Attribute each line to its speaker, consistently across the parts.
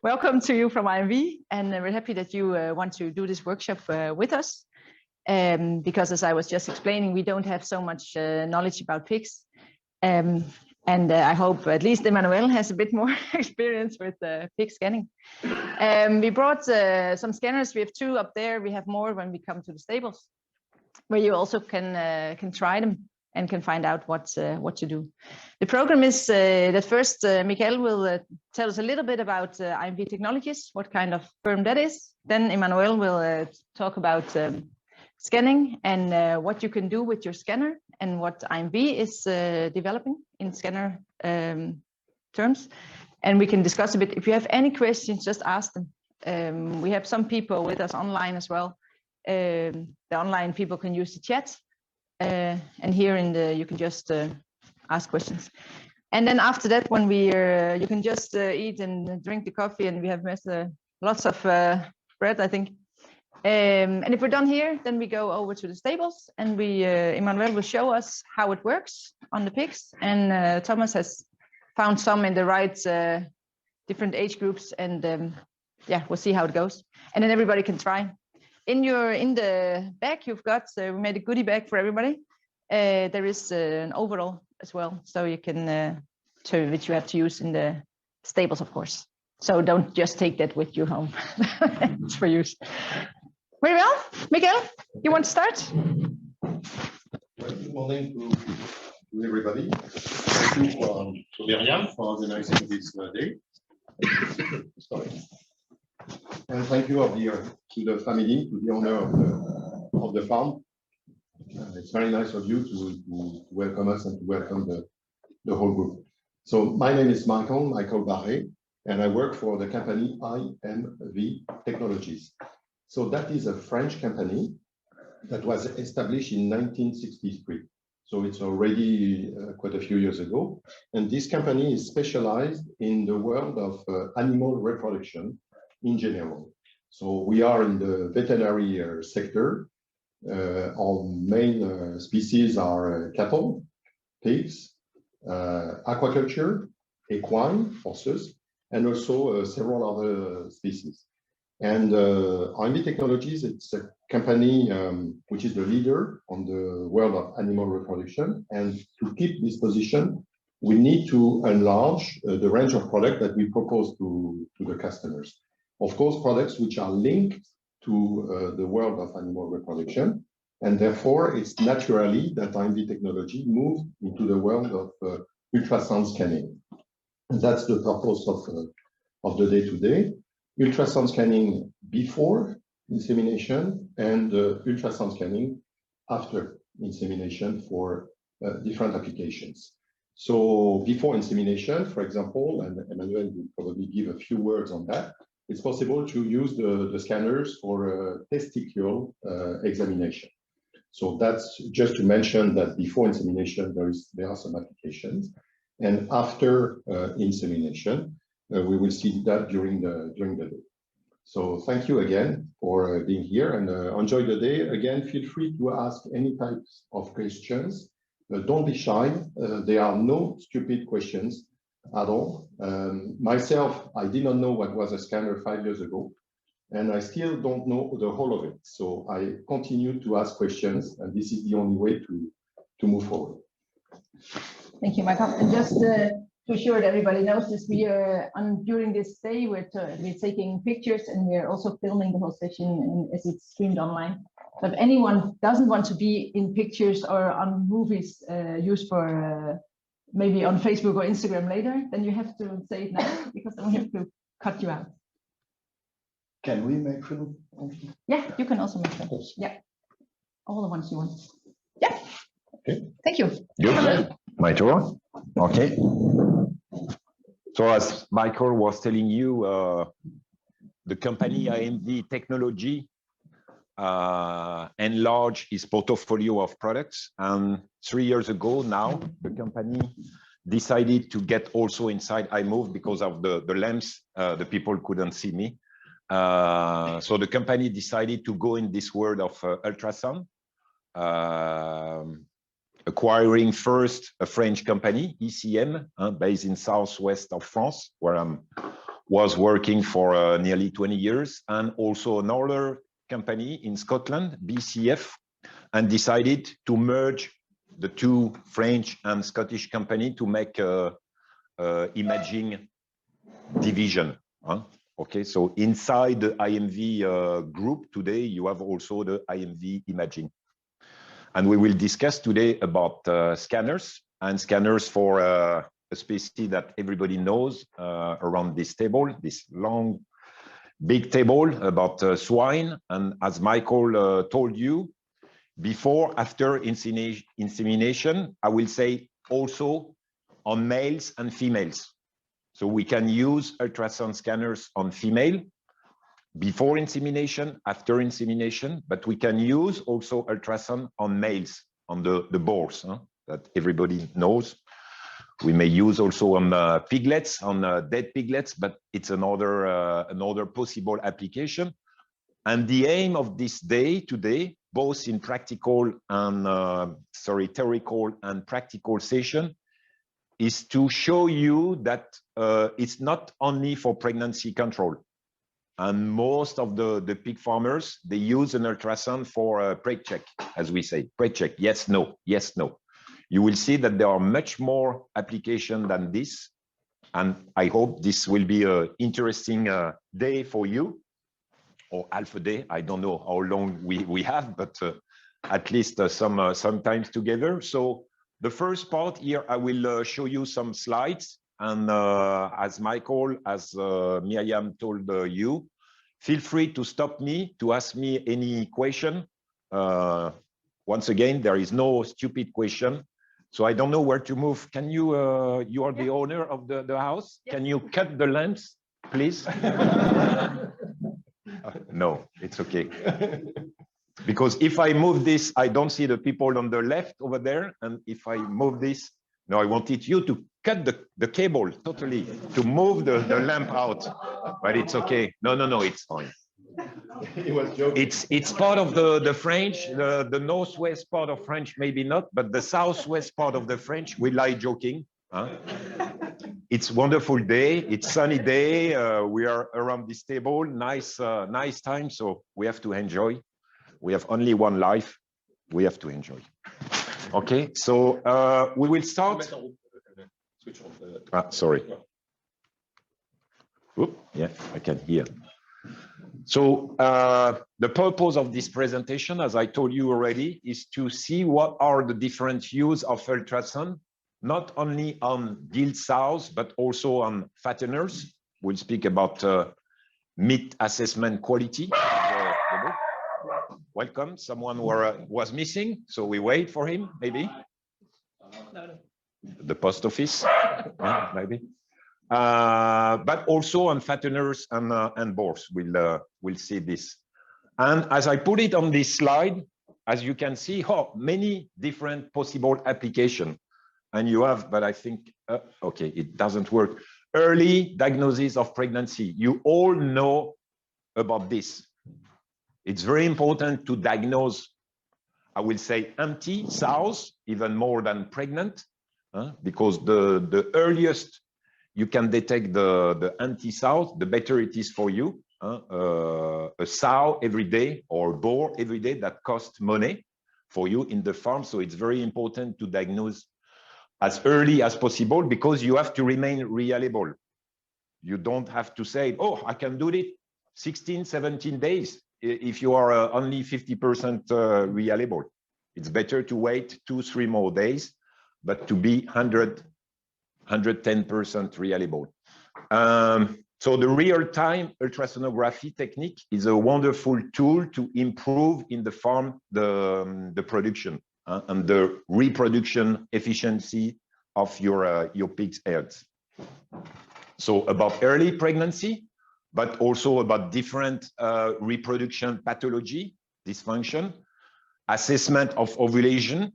Speaker 1: Welcome to you from IMV, and we're happy that you want to do this workshop with us. Because as I was just explaining, we don't have so much knowledge about pigs. And I hope at least Emmanuel has a bit more experience with pig scanning. We brought some scanners. We have 2 up there. We have more when we come to the stables, where you also can try them and can find out what to do. The program is that first Mikael will tell us a little bit about IMV Technologies, what kind of firm that is. Then Emmanuel will talk about scanning and what you can do with your scanner and what IMV is developing in scanner terms. And we can discuss a bit. If you have any questions, just ask them. We have some people with us online as well. The online people can use the chat. And here you can just ask questions. And then after that, when you can just eat and drink the coffee, and we have lots of bread, I think. And if we're done here, then we go over to the stables, and Emmanuel will show us how it works on the pigs. And Thomas has found some in the right different age groups, and yeah, we'll see how it goes. And then everybody can try. In the bag you've got, we made a goodie bag for everybody. There is an overall as well, so you can which you have to use in the stables, of course. So don't just take that with you home. It's for use. Very well, Mikael, you want to start?
Speaker 2: Good morning to everybody. Thank you to Miriam for organizing this day. Sorry. And thank you to the family, to the owner of the farm. It's very nice of you to welcome us and to welcome the whole group. So my name is Michael Barré, and I work for the company IMV Technologies. So that is a French company that was established in 1963. So it's already quite a few years ago. And this company is specialized in the world of animal reproduction in general. So we are in the veterinary sector. Our main species are cattle, pigs, aquaculture, equine, horses, and also several other species. And IMV Technologies, it's a company which is the leader on the world of animal reproduction. And to keep this position, we need to enlarge the range of products that we propose to the customers. Of course, products which are linked to the world of animal reproduction, and therefore it's naturally that IMV Technology moved into the world of ultrasound scanning. And that's the purpose of the day-to-day. Ultrasound scanning before insemination and ultrasound scanning after insemination for different applications. So before insemination, for example, and Emmanuel will probably give a few words on that, it's possible to use the scanners for testicular examination. So that's just to mention that before insemination, there are some applications. And after insemination, we will see that during the day. So thank you again for being here, and enjoy the day. Again, feel free to ask any types of questions. Don't be shy. There are no stupid questions at all. Myself, I did not know what was a scanner 5 years ago, and I still don't know the whole of it. So I continue to ask questions, and this is the only way to move forward.
Speaker 1: Thank you, Michael. And just to ensure that everybody knows this, we are during this day we're taking pictures, and we're also filming the whole session as it's streamed online. So if anyone doesn't want to be in pictures or on movies used for maybe on Facebook or Instagram later, then you have to say it now, because then we have to cut you out.
Speaker 2: Can we make film?
Speaker 1: Yeah, you can also make film. Yeah, all the ones you want. Yeah. Okay. Thank you.
Speaker 3: Good. My turn. Okay. So as Michael was telling you, the company IMV Technology enlarged its portfolio of products, and 3 years ago now, the company decided to get also inside. I moved because of the lens, the people couldn't see me. So the company decided to go in this world of ultrasound, acquiring first a French company, ECM, based in southwest of France, where I'm was working for nearly 20 years, and also another company in Scotland, BCF, and decided to merge the two French and Scottish company to make a imaging division. Okay, so inside the IMV group today, you have also the IMV imaging. And we will discuss today about scanners and scanners for a species that everybody knows around this table, this long, big table about swine. And as Michael told you, before, after insemination, I will say also on males and females. So we can use ultrasound scanners on female before insemination, after insemination, but we can use also ultrasound on males, on the boars that everybody knows. We may use also on piglets, on dead piglets, but it's another possible application. And the aim of this day today, both in practical and theoretical and practical session, is to show you that it's not only for pregnancy control. And most of the pig farmers, they use an ultrasound for preg check, as we say, preg check, yes, no, yes, no. You will see that there are much more applications than this. And I hope this will be an interesting day for you, or half a day. I don't know how long we have, but at least some times together. So the first part here, I will show you some slides. And as Michael, as Miriam told you, feel free to stop me, to ask me any question. Once again, there is no stupid question. So I don't know where to move. Can you, you are the owner of the house. Can you cut the lamps, please? No, it's okay. Because if I move this, I don't see the people on the left over there. And if I move this, no, I wanted you to cut the cable totally, to move the lamp out, but it's okay. No, it's fine.
Speaker 2: He was joking.
Speaker 3: It's part of the French, the northwest part of French, maybe not, but the southwest part of the French, we like joking. It's wonderful day. It's sunny day. We are around this table. Nice time. So we have to enjoy. We have only one life. We have to enjoy. Okay. So we will start. Switch off. Sorry. Oop, yeah, I can hear. So the purpose of this presentation, as I told you already, is to see what are the different use of ultrasound, not only on gilt sows, but also on fatteners. We'll speak about meat assessment quality. Welcome. Someone was missing, so we wait for him, maybe. The post office, yeah, maybe. But also on fatteners and boars, we'll see this. And as I put it on this slide, as you can see, many different possible applications. And you have, but I think, okay, it doesn't work. Early diagnosis of pregnancy. You all know about this. It's very important to diagnose, I will say, empty sows, even more than pregnant, because the earliest you can detect the empty sows, the better it is for you. A sow every day or boar every day, that costs money for you in the farm. So it's very important to diagnose as early as possible, because you have to remain reliable. You don't have to say, oh, I can do it 16, 17 days if you are only 50% reliable. It's better to wait 2-3 more days, but to be 110% reliable. So the real-time ultrasonography technique is a wonderful tool to improve in the farm the production and the reproduction efficiency of your pig's heads. So about early pregnancy, but also about different reproduction pathology, dysfunction, assessment of ovulation,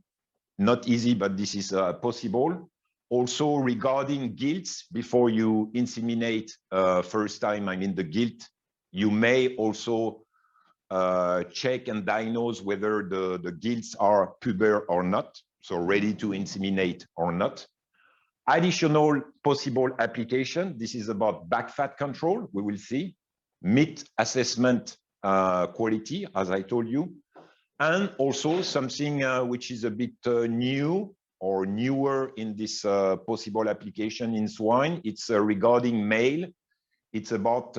Speaker 3: not easy, but this is possible. Also regarding gilts, before you inseminate first time, I mean the gilt, you may also check and diagnose whether the gilts are puber or not, so ready to inseminate or not. Additional possible application. This is about backfat control. We will see meat assessment quality, as I told you, and also something which is a bit new or newer in this possible application in swine. It's regarding male. It's about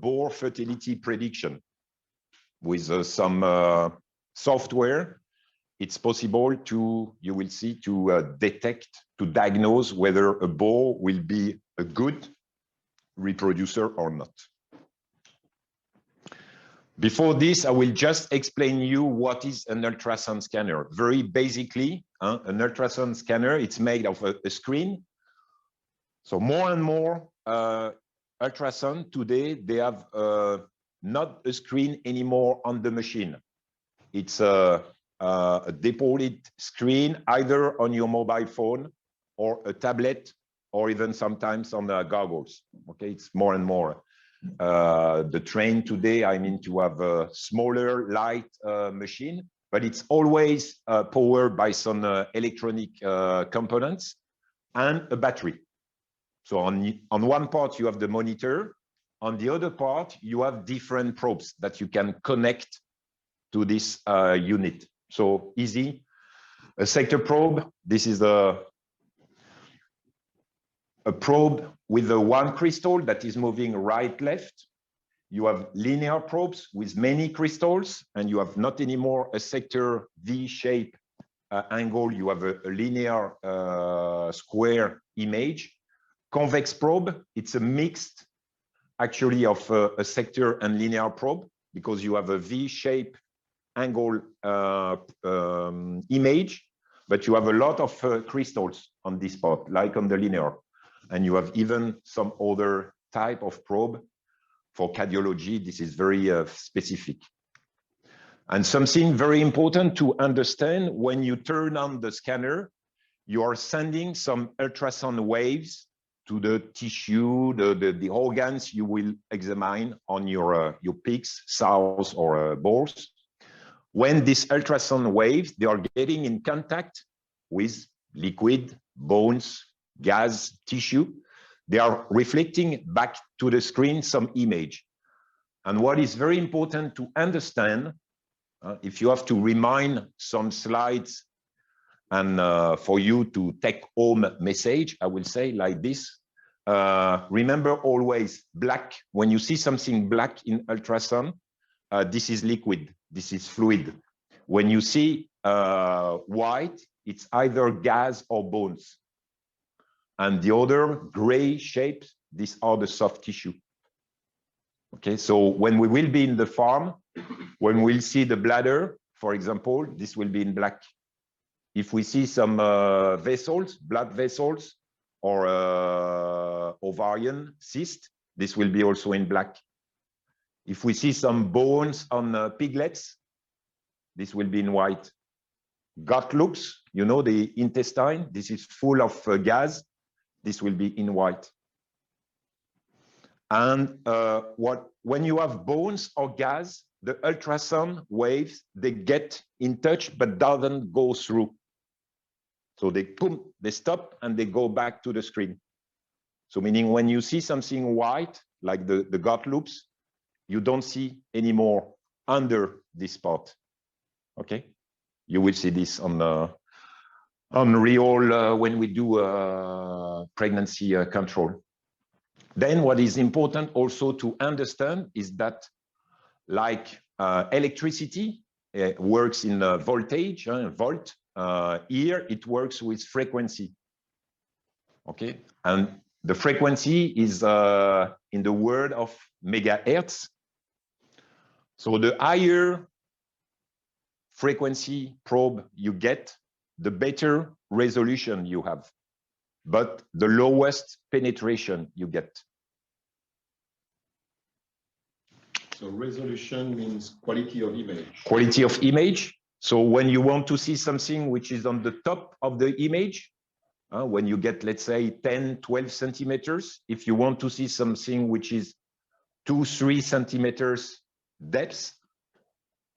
Speaker 3: boar fertility prediction with some software. It's possible to, you will see, to detect, to diagnose whether a boar will be a good reproducer or not. Before this, I will just explain you what is an ultrasound scanner. Very basically, an ultrasound scanner, it's made of a screen. So more and more ultrasound today, they have not a screen anymore on the machine. It's a deployed screen either on your mobile phone or a tablet or even sometimes on the goggles. Okay, it's more and more. The train today, I mean, to have a smaller light machine, but it's always powered by some electronic components and a battery. So on one part, you have the monitor. On the other part, you have different probes that you can connect to this unit. So easy. A sector probe, this is a probe with the one crystal that is moving right, left. You have linear probes with many crystals, and you have not anymore a sector V-shape angle. You have a linear square image. Convex probe, it's a mixed actually of a sector and linear probe because you have a V-shape angle image, but you have a lot of crystals on this part, like on the linear. And you have even some other type of probe for cardiology. This is very specific. And something very important to understand, when you turn on the scanner, you are sending some ultrasound waves to the tissue, the organs you will examine on your pigs, sows, or boars. When these ultrasound waves, they are getting in contact with liquid, bones, gas, tissue, they are reflecting back to the screen some image. And what is very important to understand, if you have to remind some slides and for you to take home message, I will say like this, remember always black. When you see something black in ultrasound, this is liquid, this is fluid. When you see white, it's either gas or bones. And the other gray shapes, these are the soft tissue. Okay, so when we will be in the farm, when we'll see the bladder, for example, this will be in black. If we see some vessels, blood vessels, or ovarian cyst, this will be also in black. If we see some bones on piglets, this will be in white. Gut looks, you know, the intestine, this is full of gas. This will be in white. And when you have bones or gas, the ultrasound waves, they get in touch, but doesn't go through. So they boom, they stop and they go back to the screen. So meaning when you see something white, like the gut loops, you don't see anymore under this part. Okay, you will see this on real when we do pregnancy control. Then what is important also to understand is that like electricity works in voltage, volt, here it works with frequency. Okay, and the frequency is in the word of megahertz. So the higher frequency probe you get, the better resolution you have, but the lowest penetration you get.
Speaker 2: So resolution means quality of image.
Speaker 3: Quality of image. So when you want to see something which is on the top of the image, when you get, let's say, 10, 12 centimeters, if you want to see something which is 2-3 centimeters depth,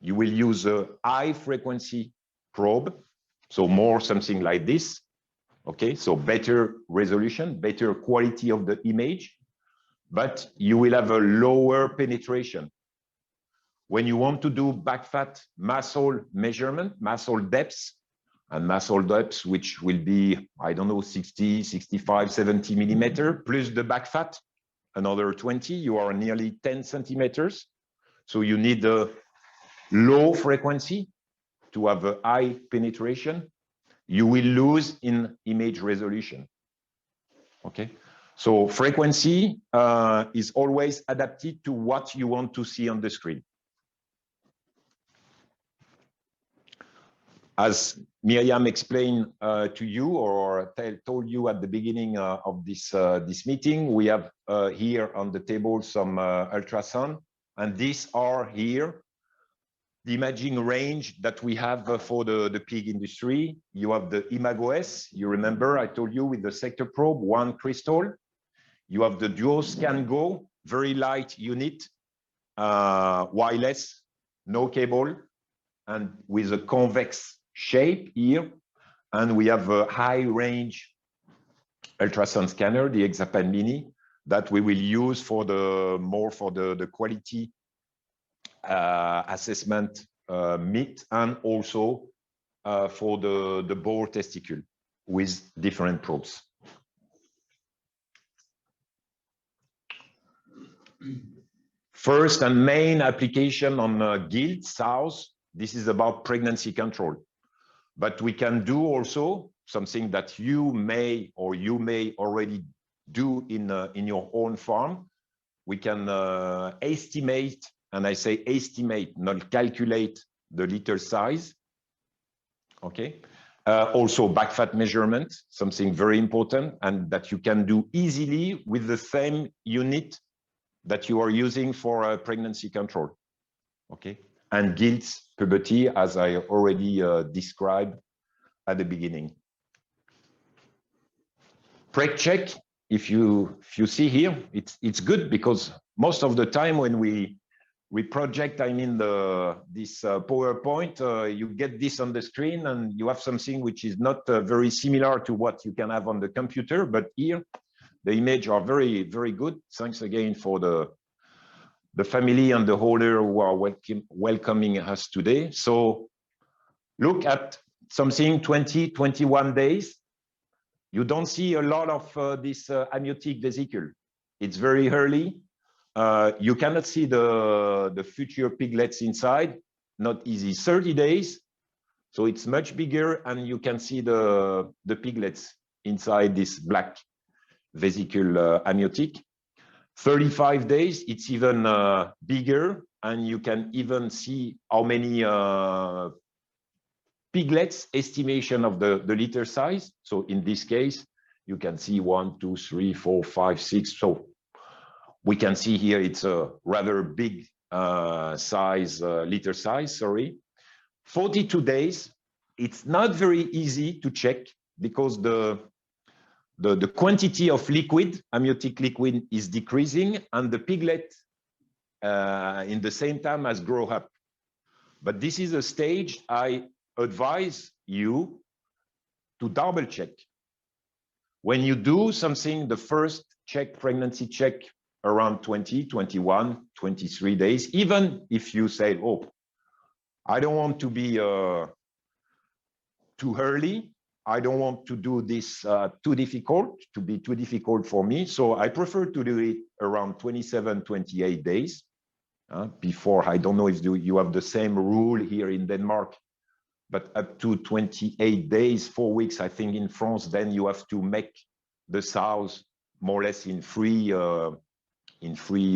Speaker 3: you will use a high frequency probe. So more something like this. Okay, so better resolution, better quality of the image, but you will have a lower penetration. When you want to do backfat muscle measurement, muscle depths, and muscle depths, which will be, I don't know, 60, 65, 70 millimeter, plus the backfat, another 20, you are nearly 10 centimeters. So you need a low frequency to have a high penetration. You will lose in image resolution. Okay, so frequency is always adapted to what you want to see on the screen. As Miriam explained to you or told you at the beginning of this meeting, we have here on the table some ultrasound, and these are here the imaging range that we have for the pig industry. You have the ImagoS, you remember I told you with the sector probe, one crystal. You have the Duoscan Go, very light unit, wireless, no cable, and with a convex shape here. And we have a high range ultrasound scanner, the Exapan Mini, that we will use for the quality assessment meat, and also for the boar testicle with different probes. First and main application on gilt sows. This is about pregnancy control, but we can do also something that you may already do in your own farm. We can estimate, and I say estimate, not calculate, the litter size. Okay. Also backfat measurement, something very important, and that you can do easily with the same unit that you are using for pregnancy control. Okay. And gilt puberty, as I already described at the beginning. Preg check, if you see here, it's good, because most of the time when we project, I mean, this PowerPoint, you get this on the screen and you have something which is not very similar to what you can have on the computer, but here the images are very, very good. Thanks again for the family and the holder who are welcoming us today. So look at something 20, 21 days. You don't see a lot of this amniotic vesicle. It's very early. You cannot see the future piglets inside, not easy. 30 days, so it's much bigger, and you can see the piglets inside this black vesicle amniotic. 35 days, it's even bigger, and you can even see how many piglets, estimation of the litter size. So in this case, you can see 1, 2, 3, 4, 5, 6. So we can see here it's a rather big litter size, sorry. 42 days, it's not very easy to check, because the quantity of liquid, amniotic liquid, is decreasing, and the piglet in the same time has grown up. But this is a stage I advise you to double check. When you do something, the first check, pregnancy check, around 20, 21, 23 days, even if you say, oh, I don't want to be too early, I don't want to do this too difficult for me, so I prefer to do it around 27, 28 days. Before, I don't know if you have the same rule here in Denmark, but up to 28 days, 4 weeks, I think in France, then you have to make the sows more or less in free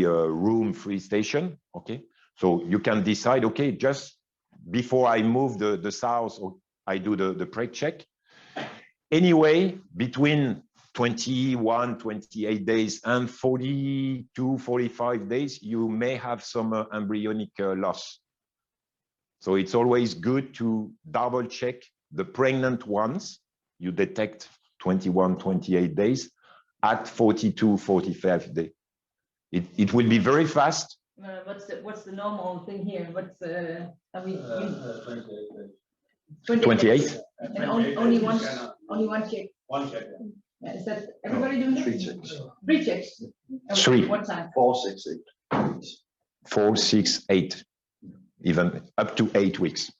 Speaker 3: room, free station. Okay, so you can decide, okay, just before I move the sows, I do the preg check. Anyway, between 21, 28 days and 42, 45 days, you may have some embryonic loss. So it's always good to double check the pregnant ones. You detect 21, 28 days at 42, 45 days. It will be very fast.
Speaker 1: What's the normal thing here? What's are we
Speaker 2: 28.
Speaker 3: 28.
Speaker 1: And only one check.
Speaker 4: One check.
Speaker 1: Yeah, is that everybody doing
Speaker 2: Three
Speaker 1: it?
Speaker 2: checks.
Speaker 1: 3 checks.
Speaker 3: Three.
Speaker 1: What time?
Speaker 2: 4, 6, 8.
Speaker 3: 4, 6, 8, even up to 8 weeks.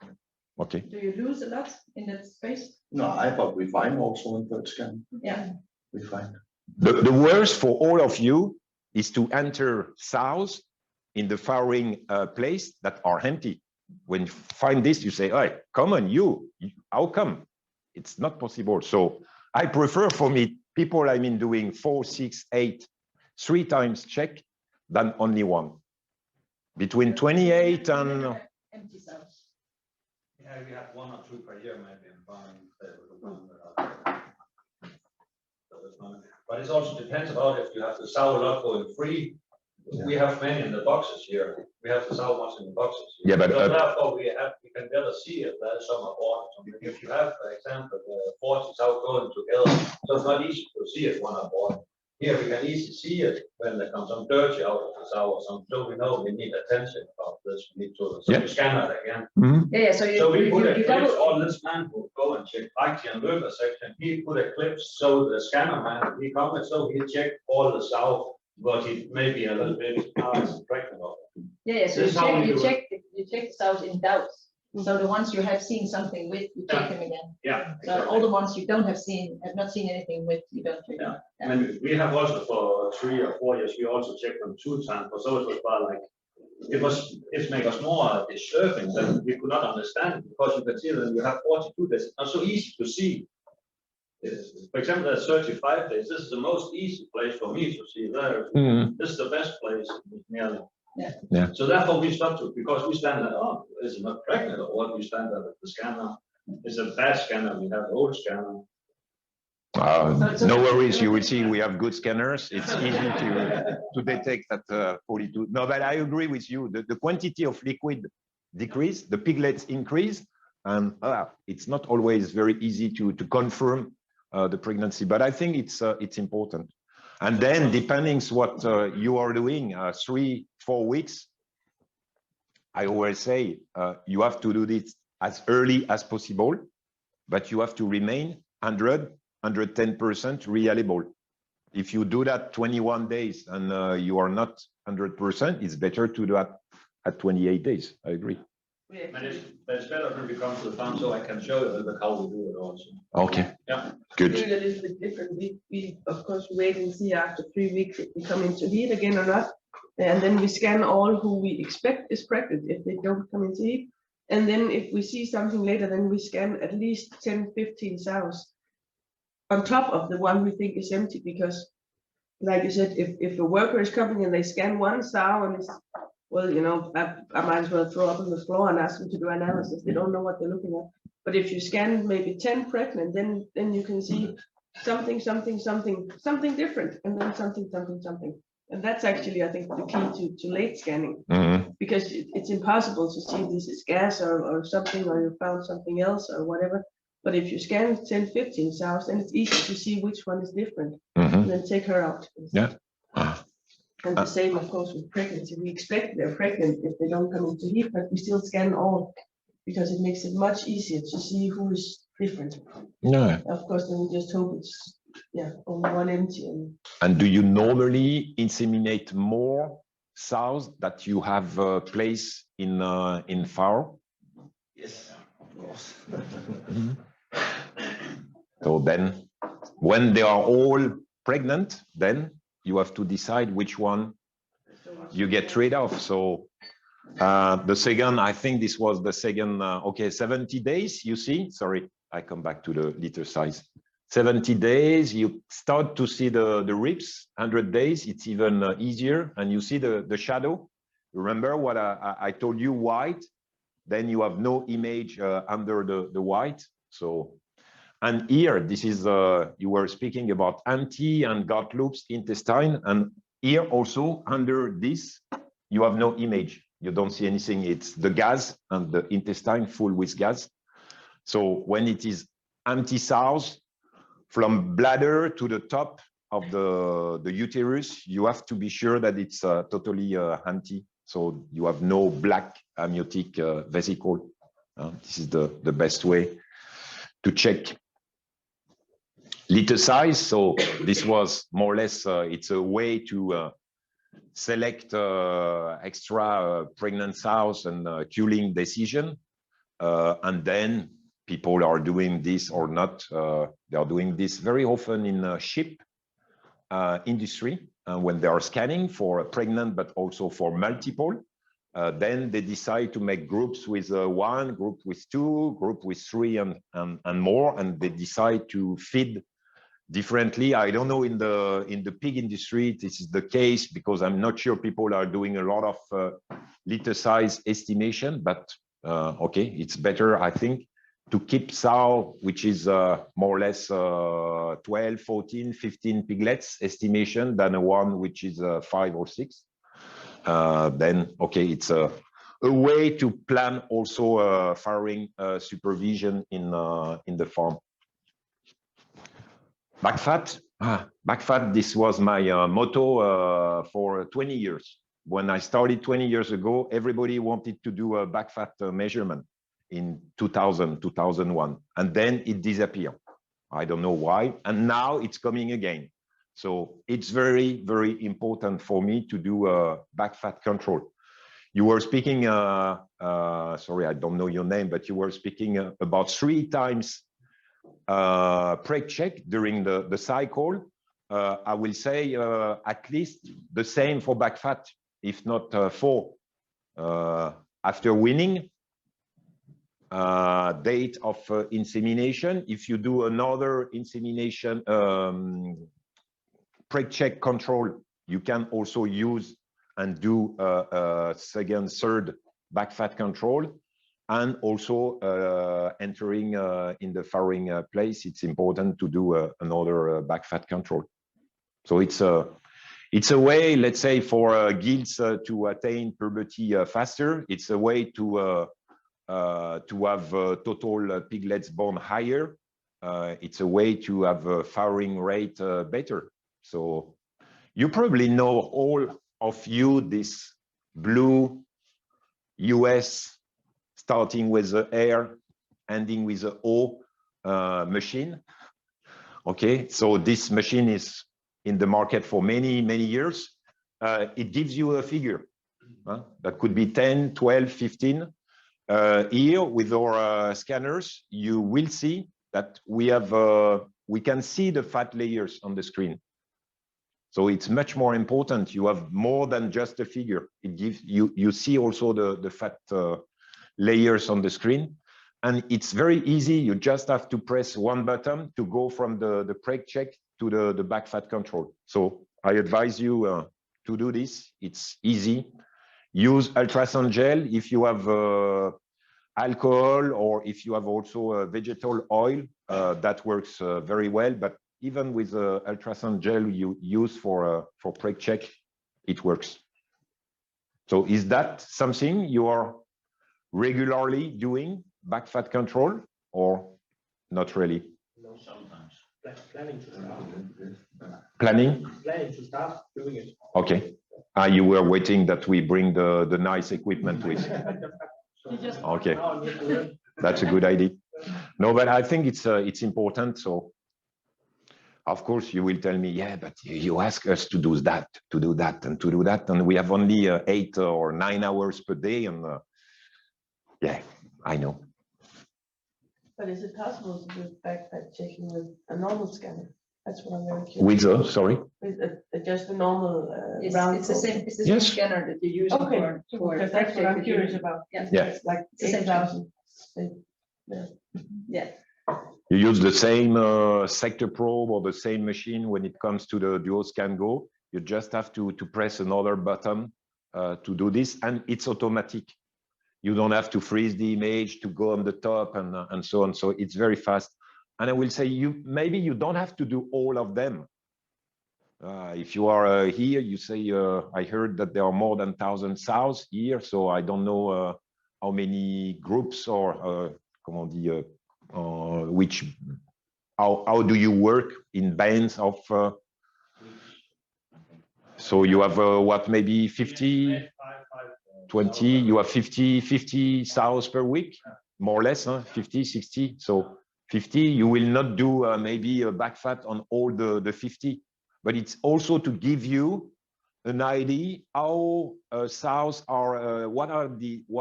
Speaker 3: Okay.
Speaker 1: Do you lose a lot in that space?
Speaker 2: No, but we find also in third scan.
Speaker 1: Yeah.
Speaker 2: We find.
Speaker 3: The worst for all of you is to enter cells in the flowering place that are empty. When you find this, you say, "Hey, come on, how come?" It's not possible. So I prefer, for me, people, doing 4, 6, 8, 3 times check than only one. Between 28 and...
Speaker 1: Empty cells.
Speaker 4: Yeah, we have 1 or 2 per year, maybe. But it also depends about if you have the sow a lot going free. We have many in the boxes here. We have the sow ones in the boxes. Here.
Speaker 3: Yeah, but
Speaker 4: therefore we can better see if there is some abort. If you have, for example, 40 sow going together, so it's not easy to see if one abort. Here we can easily see it when there comes some dirty out of the sow or something. So we know we need attention about this. We need to we scan it again.
Speaker 1: Yeah, so
Speaker 4: we put a clip, all this man would go and check Acti and liver section. He put a clip so the scanner man, he come so he checked all the sow, but he maybe a little bit pregnant of it.
Speaker 1: Yeah, so you check the cells in doubt. So the ones you have seen something with, you check them again.
Speaker 4: Yeah.
Speaker 1: So exactly. All the ones you have not seen anything with, you don't check them.
Speaker 4: Yeah. And we have also for 3 or 4 years, we also checked them 2 times. For so it was about like it makes us more disturbing than we could not understand, because you can see that you have 42 days. It's not so easy to see. For example, there's 35 days. This is the most easy place for me to see there. This is the best place nearly.
Speaker 1: Yeah.
Speaker 4: So therefore we stopped it, because we stand there, oh, is it not pregnant or what? We stand there with the scanner. It's a bad scanner. We have an old scanner.
Speaker 3: No worries, you will see we have good scanners. It's easy to detect at 42. No, but I agree with you. The quantity of liquid decrease, the piglets increase, and it's not always very easy to confirm the pregnancy. But I think it's important. And then, depending what you are doing, 3, 4 weeks, I always say you have to do this as early as possible, but you have to remain 110% reliable. If you do that 21 days and you are not 100%, it's better to do that at 28 days. I agree.
Speaker 4: But it's better when we come to the farm, so I can show you a little bit how we do it also.
Speaker 3: Okay.
Speaker 4: Yeah.
Speaker 3: Good.
Speaker 5: We do it a little bit different. We of course wait and see after 3 weeks if we come into heat again or not, and then we scan all who we expect is pregnant if they don't come into heat. And then if we see something later, then we scan at least 10, 15 sows on top of the one we think is empty, because like you said, if a worker is coming and they scan one sow and it's, well, you know, I might as well throw up on the floor and ask them to do analysis. They don't know what they're looking at. But if you scan maybe 10 pregnant, then you can see something different, and then something. And that's actually, I think, the key to late scanning, because it's impossible to see this is gas or something, or you found something else or whatever. But if you scan 10, 15 cells, then it's easy to see which one is different, and then take her out.
Speaker 3: Yeah.
Speaker 5: And the same, of course, with pregnancy. We expect they're pregnant if they don't come into heat, but we still scan all, because it makes it much easier to see who is different.
Speaker 3: Yeah.
Speaker 5: Of course, then we just hope it's only one empty.
Speaker 3: And do you normally inseminate more sows that you have placed in farm?
Speaker 4: Yes.
Speaker 3: So then, when they are all pregnant, then you have to decide which one you get rid of. So the second, I think this was the second, 70 days, you see, sorry, I come back to the liter size. 70 days, you start to see the ribs. 100 days, it's even easier. And you see the shadow. Remember what I told you, white, then you have no image under the white. So, and here, this is, you were speaking about empty and gut loops, intestine. And here also, under this, you have no image. You don't see anything. It's the gas and the intestine full with gas. So when it is empty sows, from bladder to the top of the uterus, you have to be sure that it's totally empty. So you have no black amniotic vesicle. This is the best way to check. liter size. So this was more or less, it's a way to select extra pregnant sows and culling decision. And then people are doing this or not. They are doing this very often in sheep industry when they are scanning for a pregnant, but also for multiple. Then they decide to make groups with one, group with two, group with three, and more, and they decide to feed differently. I don't know in the pig industry this is the case, because I'm not sure people are doing a lot of litter size estimation, but okay, it's better, I think, to keep sow, which is more or less 12, 14, 15 piglets estimation than a one which is 5 or 6. Then, okay, it's a way to plan also farrowing supervision in the farm. Backfat, Backfat, this was my motto for 20 years. When I started 20 years ago, everybody wanted to do a backfat measurement in 2000, 2001, and then it disappeared. I don't know why, and now it's coming again. So it's very, very important for me to do a backfat control. You were speaking, sorry, I don't know your name, but you were speaking about 3 times preg check during the cycle. I will say at least the same for backfat, if not 4. After weaning, date of insemination. If you do another insemination preg check control, you can also use and do a second, third backfat control. And also entering in the farrowing place, it's important to do another backfat control. So it's a way, let's say, for gilts to attain puberty faster. It's a way to have total piglets born higher. It's a way to have a farrowing rate better. So you probably know, all of you, this blue US starting with the air, ending with the O machine. Okay, so this machine is in the market for many, many years. It gives you a figure. That could be 10, 12, 15. Here with our scanners, you will see that we can see the fat layers on the screen. So it's much more important. You have more than just a figure. It gives you see also the fat layers on the screen, and it's very easy. You just have to press one button to go from the preg check to the backfat control. So I advise you to do this. It's easy. Use ultrasound gel if you have alcohol, or if you have also vegetable oil, that works very well. But even with ultrasound gel you use for preg check, it works. So is that something you are regularly doing, backfat control, or not really?
Speaker 4: No, sometimes. Planning to start.
Speaker 3: Planning?
Speaker 4: Planning to start doing it.
Speaker 3: Okay. You were waiting that we bring the nice equipment with. Okay. That's a good idea. No, but I think it's important. So of course you will tell me, yeah, but you ask us to do that, to do that, and to do that, and we have only 8 or 9 hours per day, and yeah, I know.
Speaker 5: But is it possible to do backfat checking with a normal scanner? That's what I'm very curious.
Speaker 3: With sorry?
Speaker 5: With just a normal
Speaker 1: It's
Speaker 5: round.
Speaker 1: the same. It's the
Speaker 3: Yes.
Speaker 1: same scanner that you use
Speaker 5: Okay,
Speaker 1: for
Speaker 5: because that's what I'm curious about.
Speaker 1: Yeah.
Speaker 5: It's like
Speaker 1: It's the same
Speaker 5: 8,000.
Speaker 1: Yeah.
Speaker 3: You use the same sector probe or the same machine when it comes to the Duo Scan Go. You just have to press another button to do this, and it's automatic. You don't have to freeze the image to go on the top and so on. So it's very fast. And I will say, maybe you don't have to do all of them. If you are here, you say, I heard that there are more than 1,000 sows here, so I don't know how many groups or comment on dit, which, how do you work in bands of, so you have what, maybe 50, 20, you have 50 sows per week, more or less, huh? 50, 60. So 50, you will not do maybe a backfat on all the 50, but it's also to give you an idea how sows are, what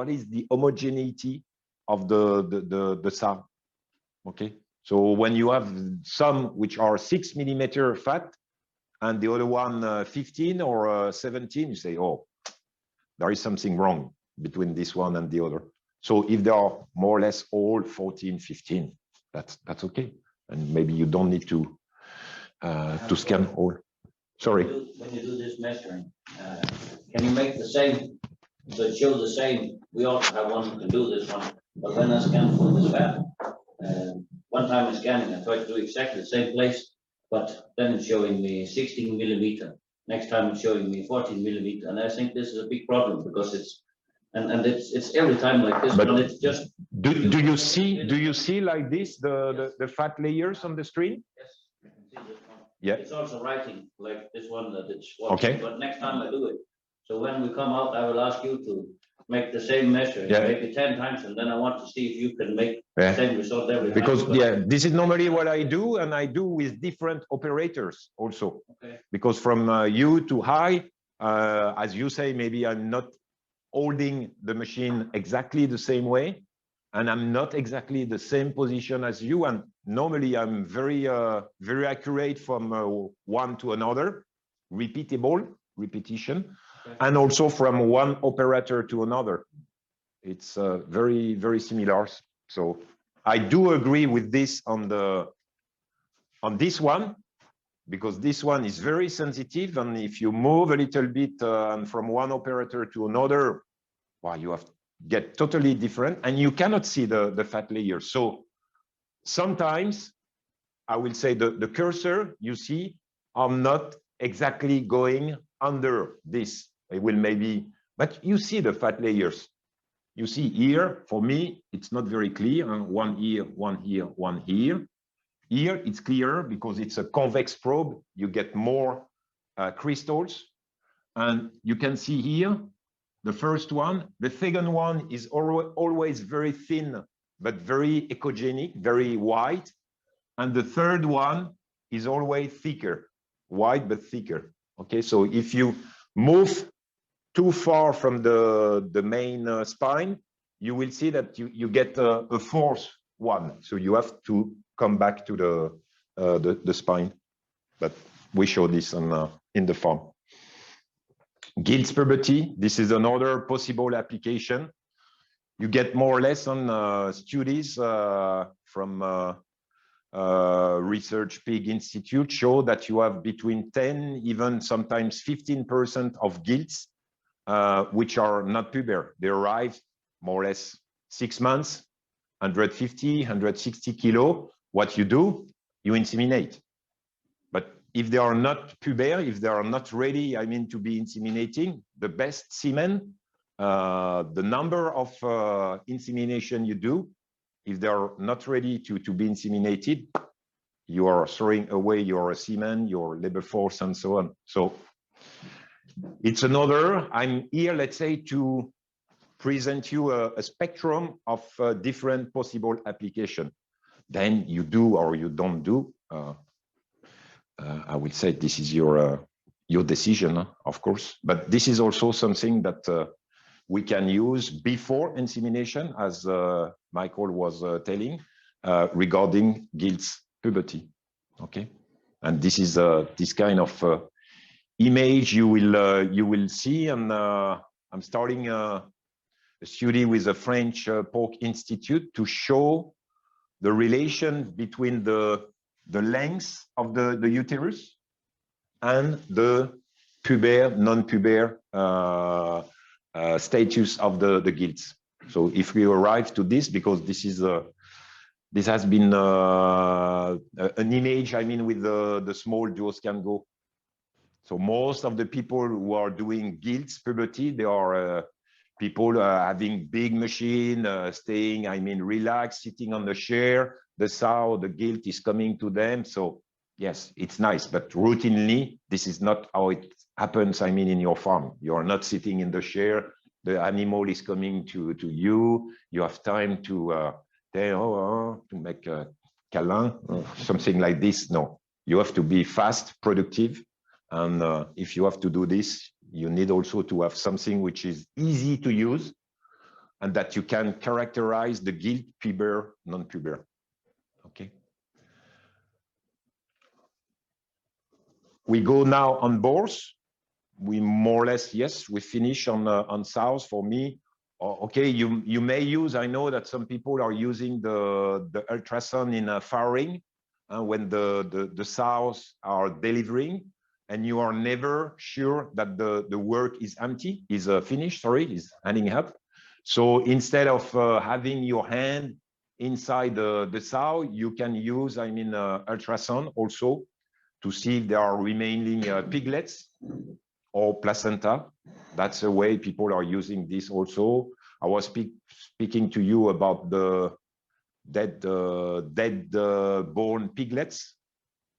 Speaker 3: is the homogeneity of the sow. Okay, so when you have some which are 6 millimeter fat and the other one 15 or 17, you say, oh, there is something wrong between this one and the other. So if they are more or less all 14, 15, that's okay, and maybe you don't need to scan all. Sorry.
Speaker 6: When you do this measuring, can you make the same, so it shows the same? We also have one who can do this one, but when I scan for this fat, one time I'm scanning, I try to do exactly the same place, but then it's showing me 16 millimeter. Next time it's showing me 14 millimeter, and I think this is a big problem because it's it's every time like this, but it's just.
Speaker 3: Do you see like this the fat layers on the screen?
Speaker 6: Yes, you can see this one.
Speaker 3: Yeah.
Speaker 6: It's also writing like this one that it's
Speaker 3: watching,
Speaker 6: okay. But next time I do it, so when we come out, I will ask you to make the same measure, maybe 10 times, and then I want to see if you can make the same result every time.
Speaker 3: Because this is normally what I do, and I do with different operators also.
Speaker 6: Okay.
Speaker 3: Because from you to high, as you say, maybe I'm not holding the machine exactly the same way, and I'm not exactly the same position as you, and normally I'm very accurate from one to another, repetition, and also from one operator to another. It's very similar. So I do agree with this on this one, because this one is very sensitive, and if you move a little bit from one operator to another, well, you have to get totally different, and you cannot see the fat layer. So sometimes I will say the cursor you see are not exactly going under this. It will maybe, but you see the fat layers. You see here, for me, it's not very clear. One here, one here, one here. Here it's clearer because it's a convex probe. You get more crystals, and you can see here the first one. The second one is always very thin, but very echogenic, very white. And the third one is always thicker, white but thicker. Okay, so if you move too far from the main spine, you will see that you get a fourth one. So you have to come back to the spine. But we show this in the farm. Gilts puberty, this is another possible application. You get more or less on studies from Research Pig Institute show that you have between 10, even sometimes 15% of gilts which are not puber. They arrive more or less 6 months, 150, 160 kilo. What you do, you inseminate. But if they are not puber, if they are not ready, I mean, to be inseminating, the best semen, the number of insemination you do, if they are not ready to be inseminated, you are throwing away your semen, your labor force, and so on. So it's another, I'm here, let's say, to present you a spectrum of different possible application. Then you do or you don't do. I will say this is your decision, of course, but this is also something that we can use before insemination, as Michael was telling, regarding gilts puberty. Okay, and this is this kind of image you will see, and I'm starting a study with the French Pork Institute to show the relation between the length of the uterus and the puber, non-puber status of the gilts. So if we arrive to this, because this is this has been an image, I mean, with the small duoscan go. So most of the people who are doing gilts puberty, they are people having big machine, staying, I mean, relaxed, sitting on the chair. The sow, the gilt is coming to them. So yes, it's nice, but routinely, this is not how it happens, I mean, in your farm. You are not sitting in the chair. The animal is coming to you. You have time to to make câlin, something like this. No, you have to be fast, productive. And if you have to do this, you need also to have something which is easy to use and that you can characterize the guilt, puber, non-puber. Okay. We go now on boards. We more or less, yes, we finish on sows for me. Okay, you may use, I know that some people are using the ultrasound in farrowing when the sows are delivering, and you are never sure that the work is empty, is finished, sorry, is ending up. So instead of having your hand inside the sow, you can use, I mean, ultrasound also to see if there are remaining piglets or placenta. That's a way people are using this also. I was speaking to you about the dead born piglets,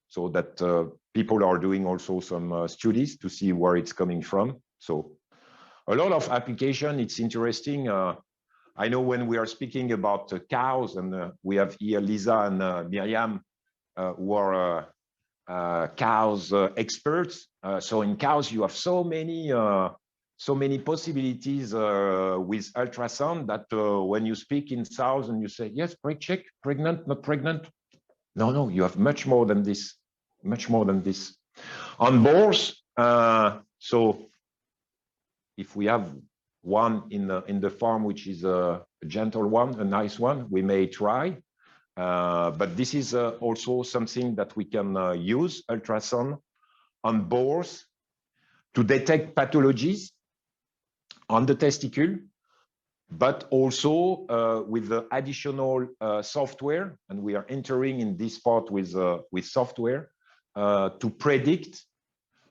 Speaker 3: so that people are doing also some studies to see where it's coming from. So a lot of application, it's interesting. I know when we are speaking about cows, and we have here Lisa and Miriam, who are cows experts. So in cows, you have so many possibilities with ultrasound that when you speak in sows and you say, yes, check, pregnant, not pregnant. No, you have much more than this, much more than this. On boars, so if we have one in the farm, which is a gentle one, a nice one, we may try. But this is also something that we can use ultrasound on boars to detect pathologies on the testicle, but also with the additional software, and we are entering in this part with software to predict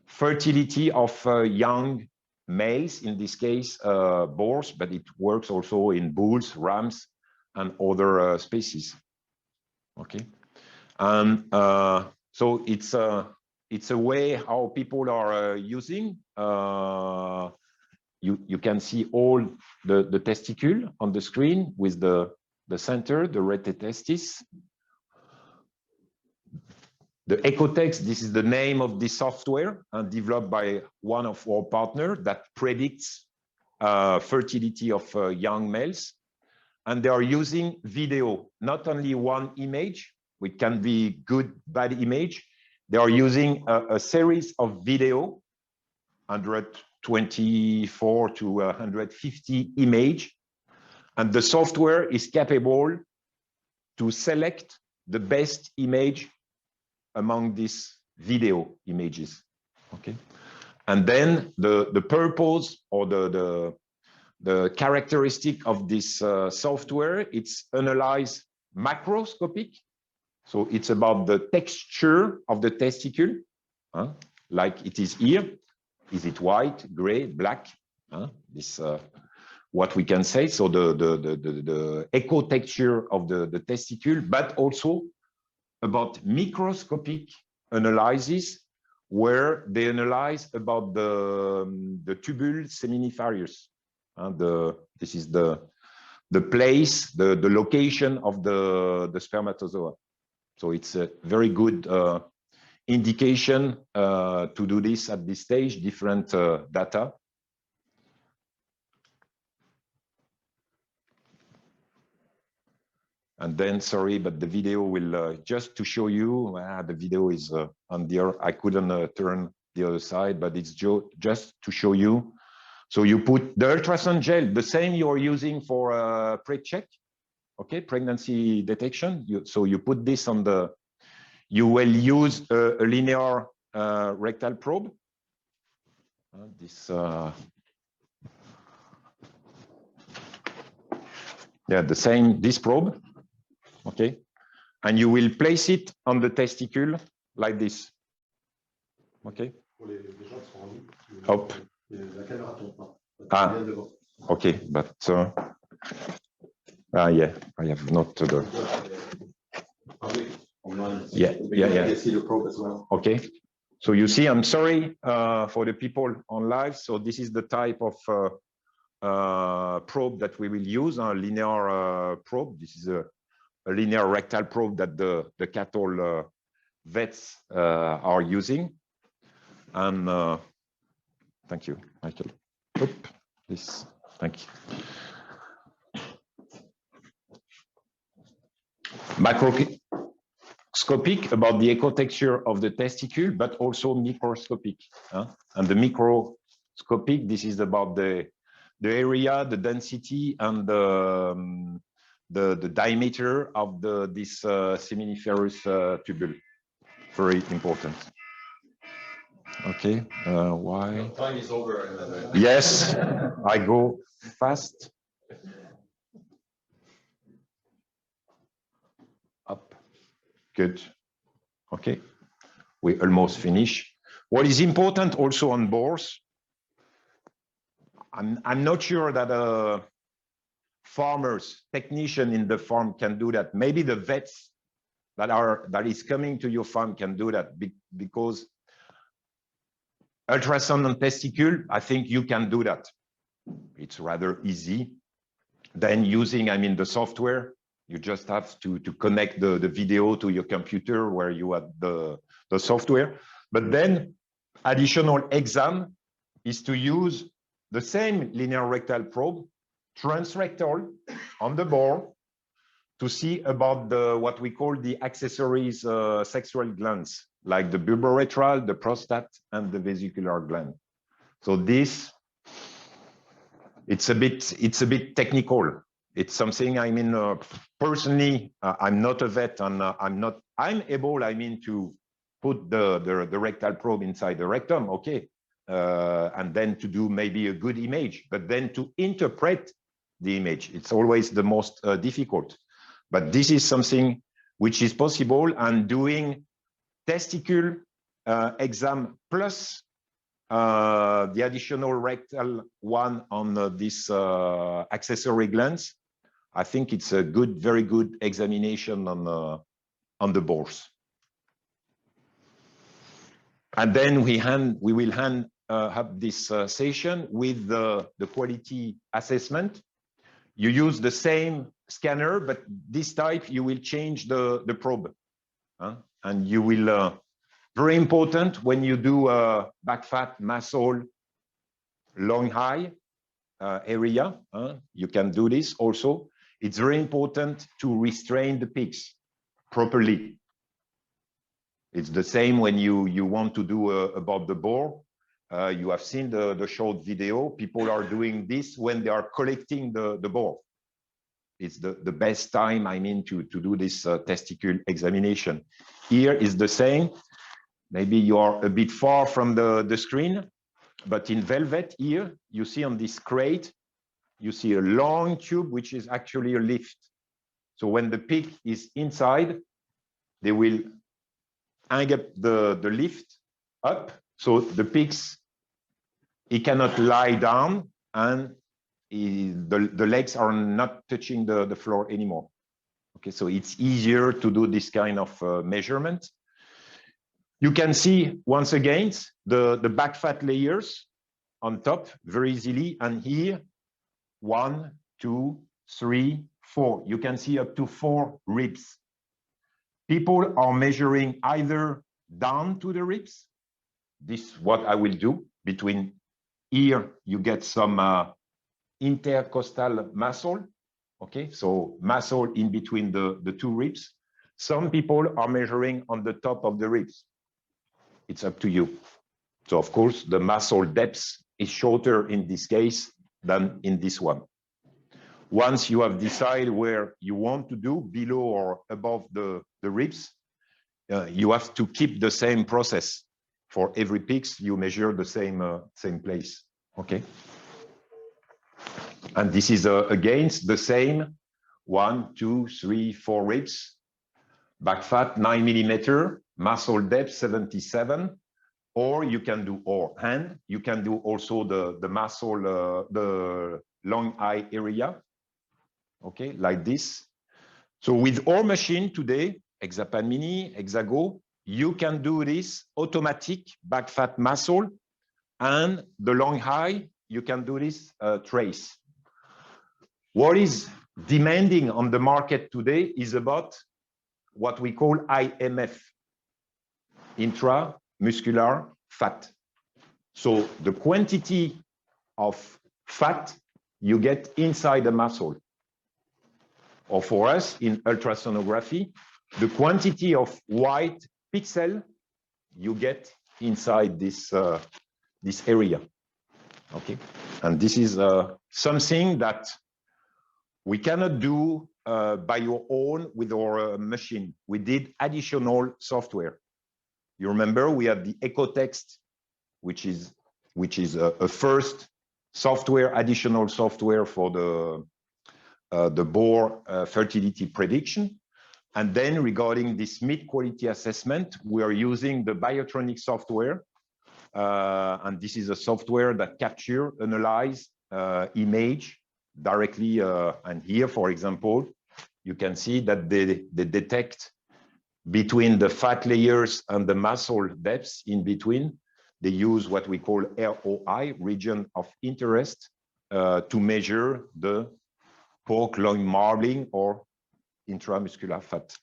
Speaker 3: fertility of young males, in this case boars, but it works also in bulls, rams, and other species. Okay, and so it's a way how people are using. You can see all the testicle on the screen with the center, the rete testis. The Ecotext, this is the name of the software developed by one of our partners that predicts fertility of young males. And they are using video, not only one image, which can be good, bad image. They are using a series of video, 124 to 150 image. And the software is capable to select the best image among these video images. Okay. And then the purpose or the characteristic of this software, it's analyzed macroscopic. So it's about the texture of the testicle, like it is here. Is it white, gray, black? This what we can say. So the echo texture of the testicle, but also about microscopic analysis, where they analyze about the tubule seminiferus. This is the place, the location of the spermatozoa. So it's a very good indication to do this at this stage, different data. And then, sorry, but the video will just to show you, the video is on there. I couldn't turn the other side, but it's just to show you. So you put the ultrasound gel, the same you are using for pre-check, okay, pregnancy detection. So you put this on the, you will use a linear rectal probe. Yeah, the same, this probe, okay? And you will place it on the testicle like this, okay? Hop. Okay, but yeah, I have not the. Yeah. Okay, so you see, I'm sorry for the people on live. So this is the type of probe that we will use, a linear probe. This is a linear rectal probe that the cattle vets are using. And thank you, Michael. Oop, this, thank you. Macroscopic about the ecotexture of the testicle, but also microscopic. And the microscopic, this is about the area, the density, and the diameter of this seminiferous tubule. Very important. Okay, why?
Speaker 2: Time is over.
Speaker 3: Yes, I go fast. Up, good. Okay, we almost finish. What is important also on bores, I'm not sure that farmers, technician in the farm can do that. Maybe the vets that is coming to your farm can do that, because ultrasound on testicle, I think you can do that. It's rather easy. Then using, I mean, the software, you just have to connect the video to your computer where you have the software. But then additional exam is to use the same linear rectal probe, transrectal on the bore, to see about what we call the accessories sexual glands, like the bulbourethral, the prostate, and the vesicular gland. So this, it's a bit technical. It's something, I mean, personally, I'm not a vet, and I'm able, I mean, to put the rectal probe inside the rectum, okay, and then to do maybe a good image, but then to interpret the image, it's always the most difficult. But this is something which is possible, and doing testicle exam plus the additional rectal one on this accessory glands, I think it's a good, very good examination on the bores. And then we will have this session with the quality assessment. You use the same scanner, but this type you will change the probe, and you will. Very important when you do backfat, muscle, long high area. You can do this also. It's very important to restrain the peaks properly. It's the same when you want to do above the bore. You have seen the short video. People are doing this when they are collecting the bore. It's the best time, I mean, to do this testicle examination. Here is the same. Maybe you are a bit far from the screen, but in velvet here, you see on this crate, you see a long tube, which is actually a lift. So when the pig is inside, they will hang up the lift up. So the pigs, he cannot lie down, and the legs are not touching the floor anymore. Okay, so it's easier to do this kind of measurement. You can see, once again, the backfat layers on top very easily. And here, 1, 2, 3, 4. You can see up to 4 ribs. People are measuring either down to the ribs. This is what I will do. Between here, you get some intercostal muscle. Okay, so muscle in between the 2 ribs. Some people are measuring on the top of the ribs. It's up to you. So of course, the muscle depth is shorter in this case than in this one. Once you have decided where you want to do, below or above the ribs, you have to keep the same process. For every pix, you measure the same place, okay? And this is against the same 1, 2, 3, 4 ribs, backfat 9 millimeter, muscle depth 77, or you can do, or hand, you can do also the muscle, the long eye area, okay, like this. So with our machine today, Hexapan Mini, Hexago, you can do this automatic backfat muscle, and the long eye, you can do this trace. What is demanding on the market today is about what we call IMF, intramuscular fat. So the quantity of fat you get inside the muscle. Or for us in ultrasonography, the quantity of white pixel you get inside this, this area. Okay, and this is something that we cannot do by your own with our machine. We did additional software. You remember we had the EcoText, which is a first software, additional software for the boar fertility prediction. And then regarding this meat quality assessment, we are using the Biotronic software. And this is a software that capture, analyze image directly. And here, for example, you can see that they detect between the fat layers and the muscle depths in between. They use what we call ROI, region of interest, to measure the pork loin marbling or intramuscular fat.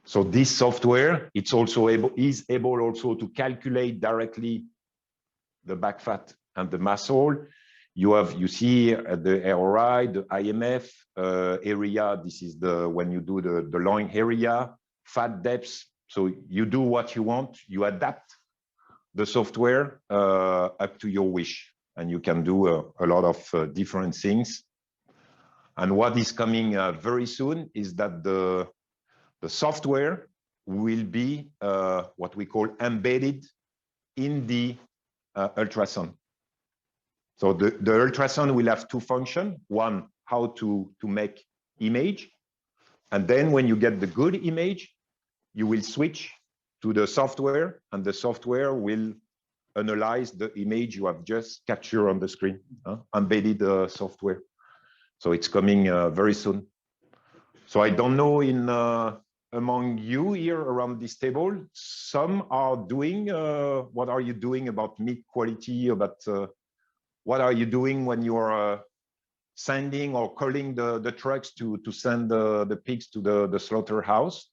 Speaker 3: So this software, it's also is able also to calculate directly the back fat and the muscle. You see the ROI, the IMF area. This is when you do the loin area, fat depths. So you do what you want. You adapt the software up to your wish, and you can do a lot of different things. And what is coming very soon is that the software will be what we call embedded in the ultrasound. So the ultrasound will have two functions. One, how to make image. And then when you get the good image, you will switch to the software, and the software will analyze the image you have just captured on the screen, embedded software. So it's coming very soon. So I don't know among you here around this table, some are doing, what are you doing about meat quality, about what are you doing when you're sending or calling the trucks to send the pigs to the slaughterhouse?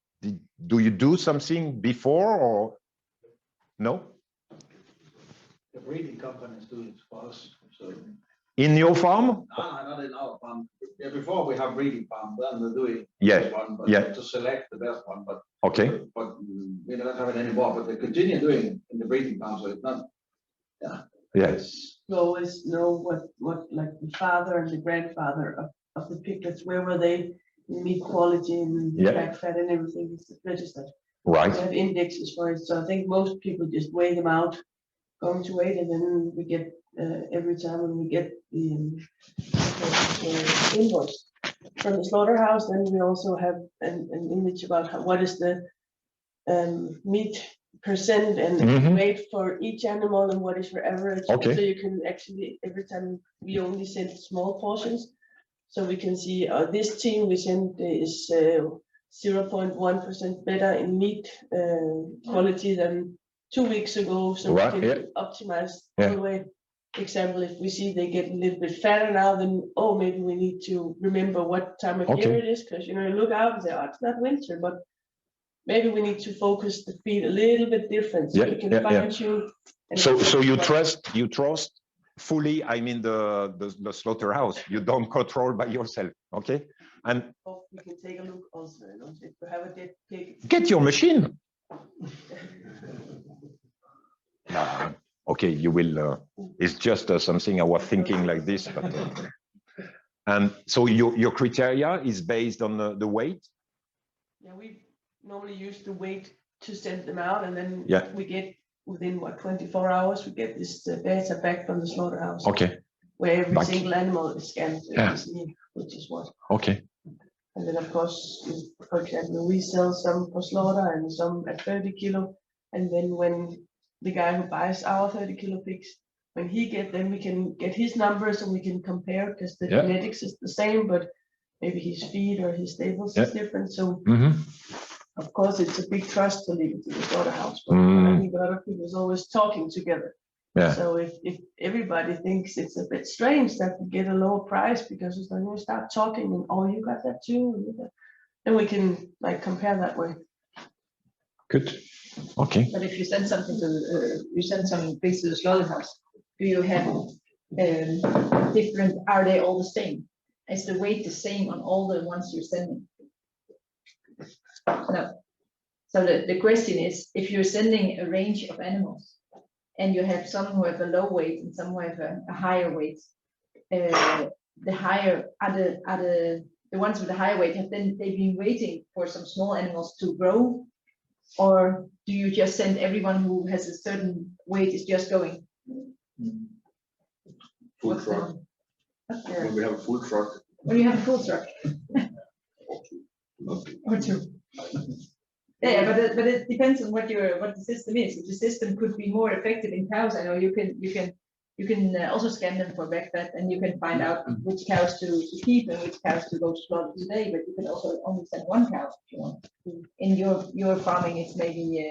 Speaker 3: Do you do something before or no?
Speaker 7: The breeding companies do it for us. So.
Speaker 3: In your farm?
Speaker 7: No, not in our farm. Yeah, before we have breeding farm, then we're doing
Speaker 3: this
Speaker 7: one, but to select the best one. But
Speaker 3: okay,
Speaker 7: but we don't have it anymore. But they continue doing it in the breeding farm, so it's not. Yeah.
Speaker 3: Yes.
Speaker 5: You always know what like the father and the grandfather of the piglets, where were they in meat quality and back fat and everything is registered.
Speaker 3: Right.
Speaker 5: We have indexes for it, so I think most people just weigh them out, going to weight, and then we get every time when we get the invoice from the slaughterhouse, then we also have an image about what is the meat percent and weight for each animal and what is your average.
Speaker 3: Okay.
Speaker 5: So you can actually, every time we only send small portions, so we can see this team we send is 0.1% better in meat quality than 2 weeks ago. So we can optimize all the way. Example, if we see they get a little bit fatter now, then maybe we need to remember what time of year it is, because you look out and say, it's not winter, but maybe we need to focus the feed a little bit different, so we can fine tune.
Speaker 3: So you trust fully, I mean the slaughterhouse. You don't control by yourself, okay? And
Speaker 5: we can take a look also, if we have a dead pig.
Speaker 3: Get your machine. Okay, you will. It's just something I was thinking like this, but. And so your criteria is based on the weight.
Speaker 5: Yeah, we normally use the weight to send them out, and then we get within 24 hours we get this data back from the slaughterhouse.
Speaker 3: Okay.
Speaker 5: Where every single animal is scanned, which is what.
Speaker 3: Okay.
Speaker 5: And then of course, for example, we sell some for slaughter and some at 30 kilo, and then when the guy who buys our 30 kilo pigs, when he then we can get his numbers and we can compare, because the genetics is the same, but maybe his feed or his stables is different. So of course it's a big trust to leave it to the slaughterhouse. But I think a lot of people is always talking together.
Speaker 3: Yeah.
Speaker 5: So if everybody thinks it's a bit strange that we get a lower price because it's like we start talking and oh you got that too, and you got- then we can like compare that way.
Speaker 3: Good. Okay.
Speaker 1: But if you send something to, you send some things to the slaughterhouse, do you have different, are they all the same? Is the weight the same on all the ones you're sending? No. So the question is, if you're sending a range of animals and you have some who have a low weight and some who have a higher weight, the higher are the ones with the higher weight, have then they been waiting for some small animals to grow? Or do you just send everyone who has a certain weight is just going?
Speaker 7: Full truck. When we have a full truck.
Speaker 1: When you have a full truck. Or two. Yeah, but it depends on what the system is. If the system could be more effective in cows, I know you can also scan them for backfat, and you can find out which cows to keep and which cows to go to slaughter today. But you can also only send one cow if you want. In your farming, it's maybe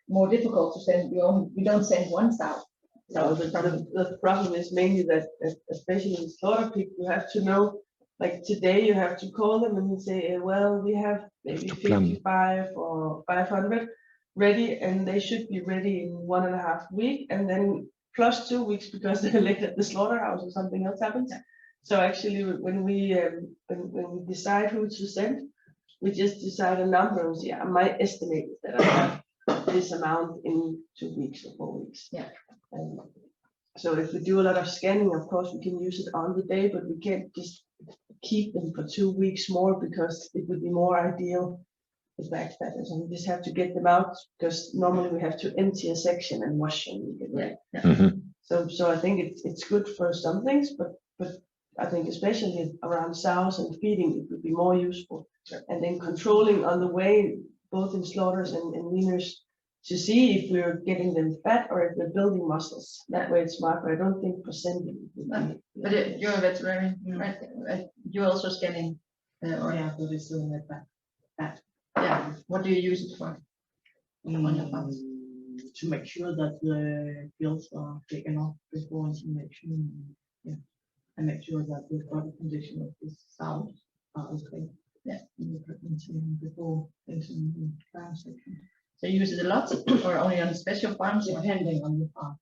Speaker 1: more difficult to send. You don't send one sow.
Speaker 5: So the problem is mainly that, especially in slaughter pig, you have to know, like today you have to call them and you say, well, we have maybe 55 or 500 ready, and they should be ready in 1.5 weeks, and then plus 2 weeks because they're late at the slaughterhouse or something else happens. So actually, when we decide who to send, we just decide a number and say, my estimate is that I have this amount in 2 weeks or 4 weeks.
Speaker 1: Yeah.
Speaker 5: So if we do a lot of scanning, of course, we can use it on the day, but we can't just keep them for 2 weeks more because it would be more ideal with backfat. So we just have to get them out because normally we have to empty a section and wash them.
Speaker 1: Yeah.
Speaker 5: So I think it's good for some things, but I think especially around sows and feeding, it would be more useful. And then controlling on the way, both in slaughters and weaners, to see if we're getting them fat or if we're building muscles. That way it's smart, but I don't think percentage.
Speaker 1: But you're a veterinarian, right? You're also scanning, or
Speaker 8: Yeah, but it's doing it back.
Speaker 1: yeah. What do you use it for? On your farms?
Speaker 8: To make sure that the gills are big enough before insemination. Yeah, and make sure that the body condition of the sows are okay.
Speaker 1: Yeah,
Speaker 8: in the pregnancy and before entering the farm section.
Speaker 1: So you use it a lot, or only on special farms?
Speaker 8: Depending on the farm.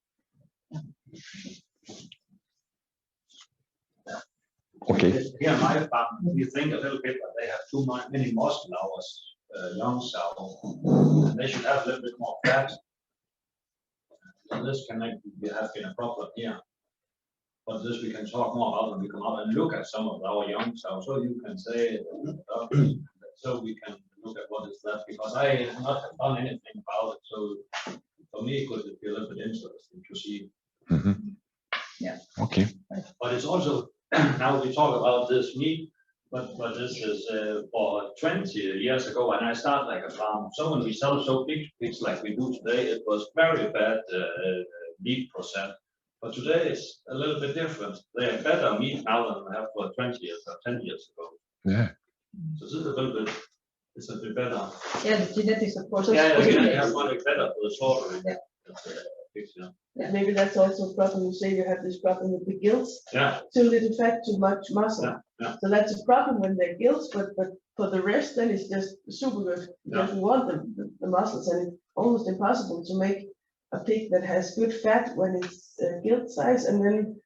Speaker 3: Okay.
Speaker 4: Here in my farm, we think a little bit that they have too many muscle hours, young sow, and they should have a little bit more fat. And this can have been a problem here. But this we can talk more about when we come out and look at some of our young sow. So you can say, so we can look at what is that, because I have not done anything about it. So for me, it could be a little bit interesting to see.
Speaker 1: Yeah.
Speaker 3: Okay.
Speaker 4: But it's also, now we talk about this meat, but this is for 20 years ago when I started like a farm. So when we sell so big pigs like we do today, it was very bad meat percent. But today it's a little bit different. They have better meat now than they have for 20 years or 10 years ago.
Speaker 3: Yeah.
Speaker 4: So this is a little bit, it's a bit better.
Speaker 1: Yeah, the genetics, of course.
Speaker 4: Yeah, you have one better for the slaughtering.
Speaker 1: Yeah.
Speaker 4: Pigs, yeah.
Speaker 5: Yeah, maybe that's also a problem. You say you have this problem with the gills.
Speaker 4: Yeah.
Speaker 5: Too little fat, too much muscle.
Speaker 4: Yeah, yeah.
Speaker 5: So that's a problem when they're gills, but for the rest, then it's just super good because we want the muscles, and it's almost impossible to make a pig that has good fat when it's gilt size, and then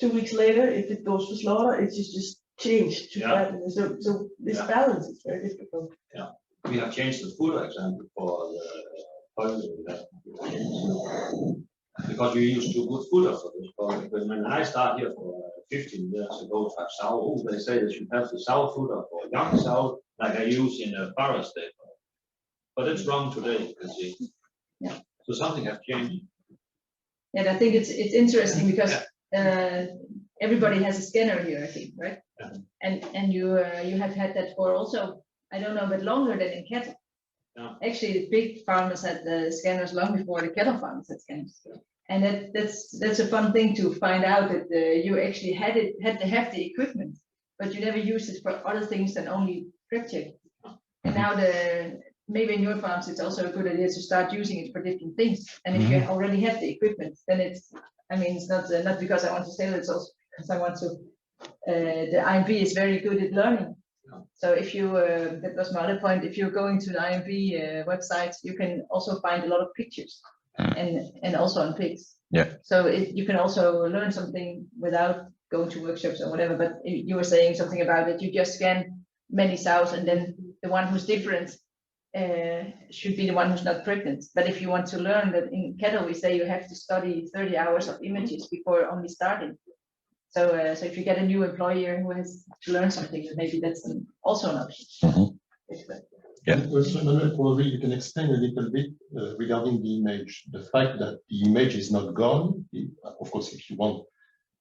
Speaker 5: 2 weeks later, if it goes to slaughter, it's just changed to fat. And so this balance is very difficult.
Speaker 4: Yeah, we have changed the food example for the poison because we use too good food for this problem. But when I started here for 15 years ago to have sow, they say they should have the sow food for young sow like I use in a forest day. But it's wrong today, you can see.
Speaker 1: Yeah.
Speaker 4: So something has changed.
Speaker 1: And I think it's interesting because everybody has a scanner here, I think, right?
Speaker 4: Yeah.
Speaker 1: And you have had that for also, I don't know, but longer than in cattle.
Speaker 4: Yeah.
Speaker 1: Actually, the pig farmers had the scanners long before the cattle farmers had scanners. And that's a fun thing to find out that you actually had to have the equipment, but you never used it for other things than only prep check. And now maybe in your farms, it's also a good idea to start using it for different things. And if you already have the equipment, then it's, I mean, it's not because I want to sell it, it's also because I want to, the IMV is very good at learning. So if you, that was my other point, if you're going to the IMV website, you can also find a lot of pictures and also on pigs.
Speaker 3: Yeah.
Speaker 1: So you can also learn something without going to workshops or whatever, but you were saying something about it, you just scan many sows and then the one who's different should be the one who's not pregnant. But if you want to learn that in cattle, we say you have to study 30 hours of images before only starting. So, so if you get a new employer who has to learn something, then maybe that's also an option.
Speaker 3: Yeah.
Speaker 2: And also, Emmanuel, probably you can explain a little bit regarding the image. The fact that the image is not gone, of course, if you want,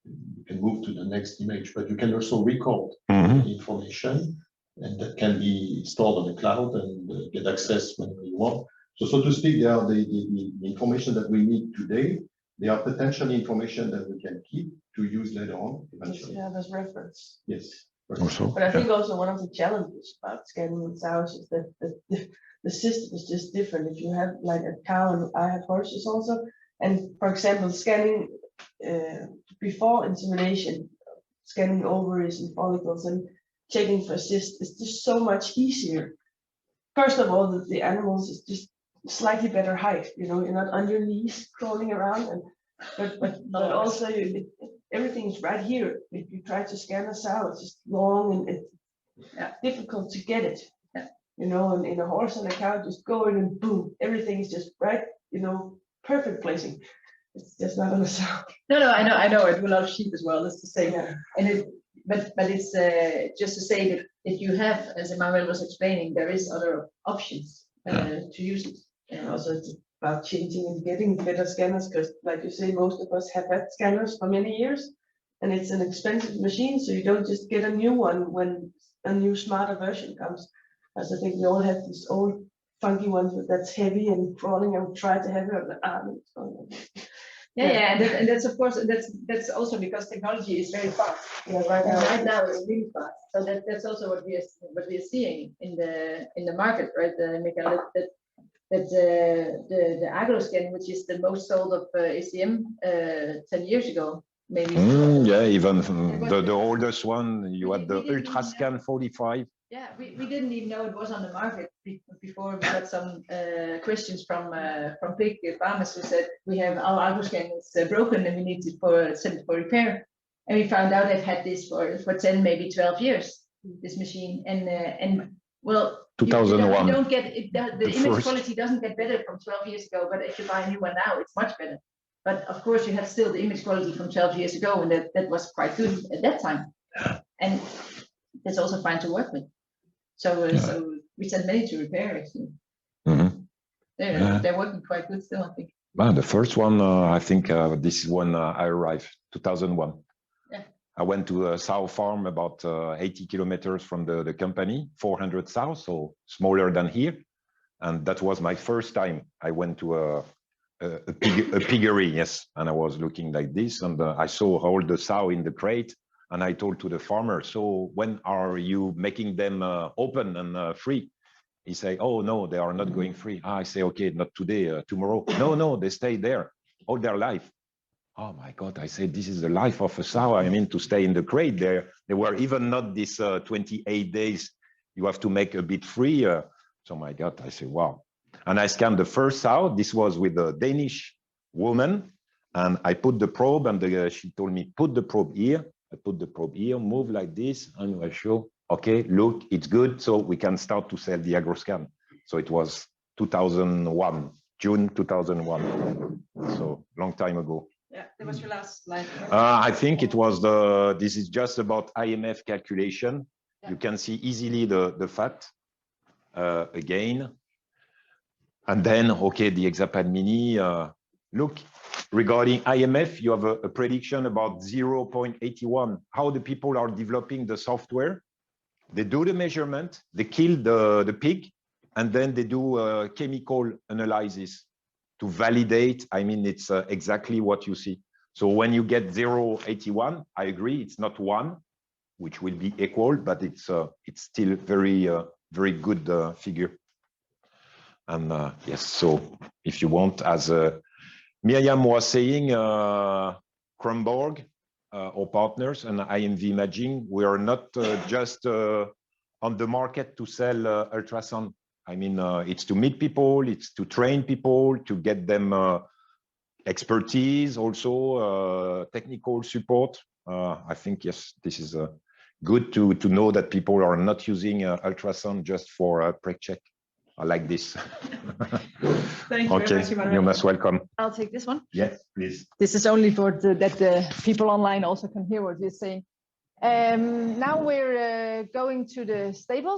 Speaker 2: you can move to the next image, but you can also record the information, and that can be stored on the cloud and get access whenever you want. So to speak, they are the information that we need today. They are potential information that we can keep to use later on eventually.
Speaker 5: Yeah, there's reference.
Speaker 2: Yes.
Speaker 3: Also,
Speaker 5: But I think also one of the challenges about scanning in sows is that the system is just different. If you have like a cow, and I have horses also, and for example, scanning before insemination, scanning ovaries and follicles and checking for cysts is just so much easier. First of all, the animals is just slightly better height. You know, you're not on your knees crawling around, and but also everything is right here. If you try to scan a sow, it's just long and it's difficult to get it. You know, and in a horse and a cow, just go in and boom, everything is just right. You know, perfect placing. It's just not on the sow.
Speaker 1: No, I know. I do a lot of sheep as well. That's to say, and but it's just to say that if you have, as Emmanuel was explaining, there is other options to use it.
Speaker 5: And also it's about changing and getting better scanners, because like you say, most of us have had scanners for many years, and it's an expensive machine, so you don't just get a new one when a new smarter version comes. As I think we all have these old funky ones that's heavy and crawling, and try to have it on the arm.
Speaker 1: And that's of course that's also because technology is very fast.
Speaker 5: Yeah, right
Speaker 1: now it's really fast. So that's also what we are seeing in the market, right? Michael, that the agroscan, which is the most sold of ACM 10 years ago, maybe.
Speaker 3: Yeah, even the oldest one, you had the Ultrascan 45.
Speaker 1: Yeah, we didn't even know it was on the market before we got some questions from pig farmers who said we have our agroscan is broken and we need to send it for repair. And we found out they've had this for 10, maybe 12 years, this machine. And well,
Speaker 3: 2001.
Speaker 1: you don't get it, the image
Speaker 3: first.
Speaker 1: quality doesn't get better from 12 years ago, but if you buy a new one now, it's much better. But of course, you have still the image quality from 12 years ago, and that was quite good at that time. And that's also fine to work with. So, so we sent many to repair actually. They're working quite good still, I think.
Speaker 3: Well, the first one, I think this is when I arrived, 2001.
Speaker 1: Yeah.
Speaker 3: I went to a sow farm about 80 kilometers from the company, 400 sows, so smaller than here. And that was my first time. I went to a piggery, yes. And I was looking like this, and I saw all the sow in the crate. And I told to the farmer, so when are you making them open and free? He said, oh, no, they are not going free. I say, okay, not today, tomorrow. No, they stay there all their life. Oh my God, I said, this is the life of a sow. I mean, to stay in the crate there. They were even not this 28 days. You have to make a bit free. So my God, I said, wow. And I scanned the first sow. This was with a Danish woman. And I put the probe, and she told me, put the probe here. I put the probe here, move like this, and I show, okay, look, it's good. So we can start to sell the agroscan. So it was 2001, June 2001. So long time ago.
Speaker 1: Yeah, that was your last slide.
Speaker 3: I think it was this is just about IMF calculation. Yeah. You can see easily the fat again. And then, okay, the Exapad Mini, look, regarding IMF, you have a prediction about 0.81. How the people are developing the software. They do the measurement, they kill the pig, and then they do a chemical analysis to validate. I mean, it's exactly what you see. So when you get 0.81, I agree, it's not 1, which will be equal, but it's still very good figure. And yes, so if you want, as Miriam was saying, Kronborg, our partners, and IMV Imaging, we are not just on the market to sell ultrasound. I mean, it's to meet people, it's to train people, to get them expertise, also technical support. I think, yes, this is good to know that people are not using ultrasound just for a pre-check like this.
Speaker 1: Thank you
Speaker 3: Okay,
Speaker 1: very much, Emmanuel.
Speaker 3: you're most welcome.
Speaker 1: I'll take this one.
Speaker 3: Yes, please.
Speaker 1: This is only for that the people online also can hear what we're saying. Now we're going to the stables.